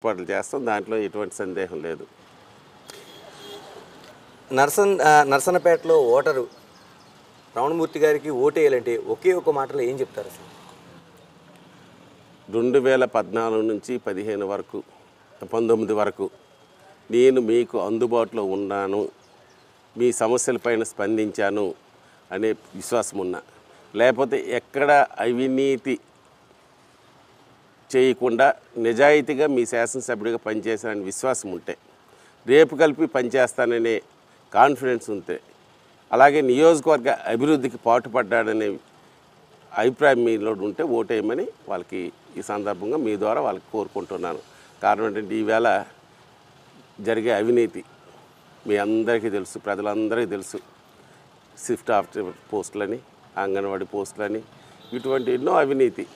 ఏర్పాట్లు చేస్తాం. దాంట్లో ఎటువంటి సందేహం లేదు. నర్సన్నపేటలో ఓటరు రమణమూర్తి గారికి ఓటేయాలంటే ఒకే ఒక మాటలో ఏం చెప్తారు అసలు? 2014 నుంచి 15 వరకు 19 వరకు నేను మీకు అందుబాటులో ఉన్నాను, మీ సమస్యలపైన స్పందించాను అనే విశ్వాసం ఉన్నా. లేకపోతే ఎక్కడ అవినీతి చేయకుండా నిజాయితీగా మీ శాసనసభ్యుడిగా పనిచేశానని విశ్వాసం ఉంటే, రేపు కలిపి పనిచేస్తాననే కాన్ఫిడెన్స్ ఉంటే, అలాగే నియోజకవర్గ అభివృద్ధికి పాటుపడ్డాడనే అభిప్రాయం మీలో ఉంటే ఓటేయమని వాళ్ళకి ఈ సందర్భంగా మీ ద్వారా వాళ్ళకి కోరుకుంటున్నాను. కారణం ఏంటంటే ఈవేళ జరిగే అవినీతి మీ అందరికీ తెలుసు, ప్రజలందరికీ తెలుసు. షిఫ్ట్ ఆఫీసర్ పోస్టులని, అంగన్వాడీ పోస్టులని, ఇటువంటి ఎన్నో అవినీతి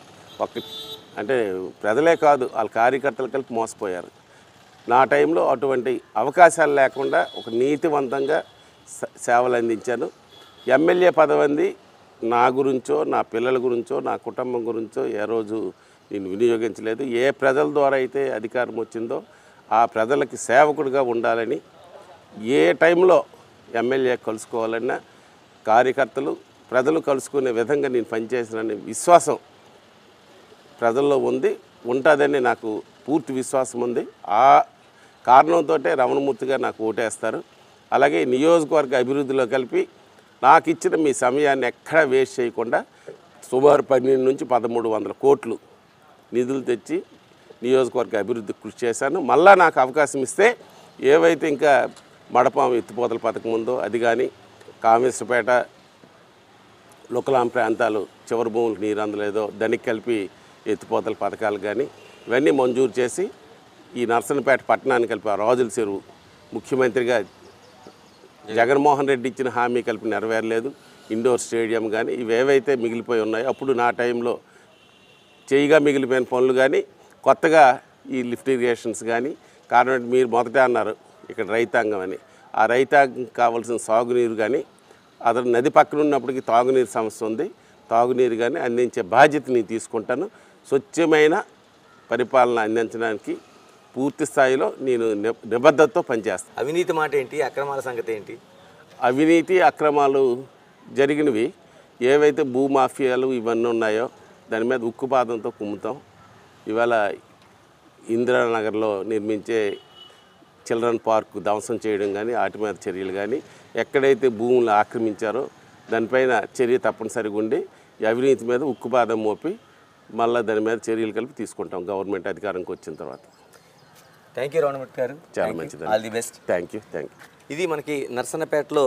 అంటే ప్రజలే కాదు వాళ్ళ కార్యకర్తలు కలిపి మోసపోయారు. నా టైంలో అటువంటి అవకాశాలు లేకుండా ఒక నీతివంతంగా సేవలు అందించాను. ఎమ్మెల్యే పదవి నా గురించో, నా పిల్లల గురించో, నా కుటుంబం గురించో ఏ రోజు నేను వినియోగించలేదు. ఏ ప్రజల ద్వారా అయితే అధికారం వచ్చిందో ఆ ప్రజలకి సేవకుడిగా ఉండాలని, ఏ టైంలో ఎమ్మెల్యే కలుసుకోవాలన్నా కార్యకర్తలు ప్రజలు కలుసుకునే విధంగా నేను పనిచేసినని విశ్వాసం ప్రజల్లో ఉంటుందని నాకు పూర్తి విశ్వాసం ఉంది. ఆ కారణంతో రమణమూర్తి గారు నాకు ఓటేస్తారు. అలాగే నియోజకవర్గ అభివృద్ధిలో కలిపి నాకు ఇచ్చిన మీ సమయాన్ని ఎక్కడా వేస్ట్ చేయకుండా సుమారు 12 నుంచి 1300 కోట్లు నిధులు తెచ్చి నియోజకవర్గ అభివృద్ధికి కృషి చేశాను. మళ్ళా నాకు అవకాశం ఇస్తే ఏవైతే ఇంకా మడపాం ఎత్తిపోతల పథకం ఉందో అది కానీ, కామేశ్వరపేట లుకలాం ప్రాంతాలు చివరి భూములకు నీరు అందలేదో దానికి కలిపి ఎత్తిపోతల పథకాలు కానీ ఇవన్నీ మంజూరు చేసి ఈ నర్సన్నపేట పట్టణాన్ని కలిపి ఆ రాజుల చెరువు ముఖ్యమంత్రిగా జగన్మోహన్ రెడ్డి ఇచ్చిన హామీ కలిపి నెరవేరలేదు. ఇండోర్ స్టేడియం కానీ ఇవేవైతే మిగిలిపోయి ఉన్నాయో అప్పుడు నా టైంలో చేయిగా మిగిలిపోయిన పనులు కానీ, కొత్తగా ఈ లిఫ్ట్ ఇరిగేషన్స్ కానీ, కారణం మీరు మొదట అన్నారు ఇక్కడ రైతాంగం అని, ఆ రైతాంగం కావాల్సిన సాగునీరు కానీ, అతను నది పక్కన ఉన్నప్పటికీ తాగునీరు సమస్య ఉంది, తాగునీరు కానీ అందించే బాధ్యత నేను తీసుకుంటాను. స్వచ్ఛమైన పరిపాలన అందించడానికి పూర్తి స్థాయిలో నేను నిబద్ధతతో పనిచేస్తాను. అవినీతి మాట ఏంటి, అక్రమాల సంగతి ఏంటి? అవినీతి అక్రమాలు జరిగినవి ఏవైతే భూమాఫియాలు ఇవన్నీ ఉన్నాయో దాని మీద ఉక్కుపాదంతో కుమ్ముతాం. ఇవాళ ఇందిరానగర్లో నిర్మించే చిల్డ్రన్ పార్క్ ధ్వంసం చేయడం కానీ, వాటి మీద చర్యలు కానీ, ఎక్కడైతే భూములు ఆక్రమించారో దానిపైన చర్య తప్పనిసరిగా ఉండి ఈ అవినీతి మీద ఉక్కుపాదం మోపి మళ్ళీ దాని మీద చర్యలు కలిపి తీసుకుంటాం గవర్నమెంట్ అధికారంకి వచ్చిన తర్వాత. థ్యాంక్ యూ రమణమూర్తి గారు, చాలా మంచిది. All the best. Thank you. ఇది మనకి నర్సన్నపేటలో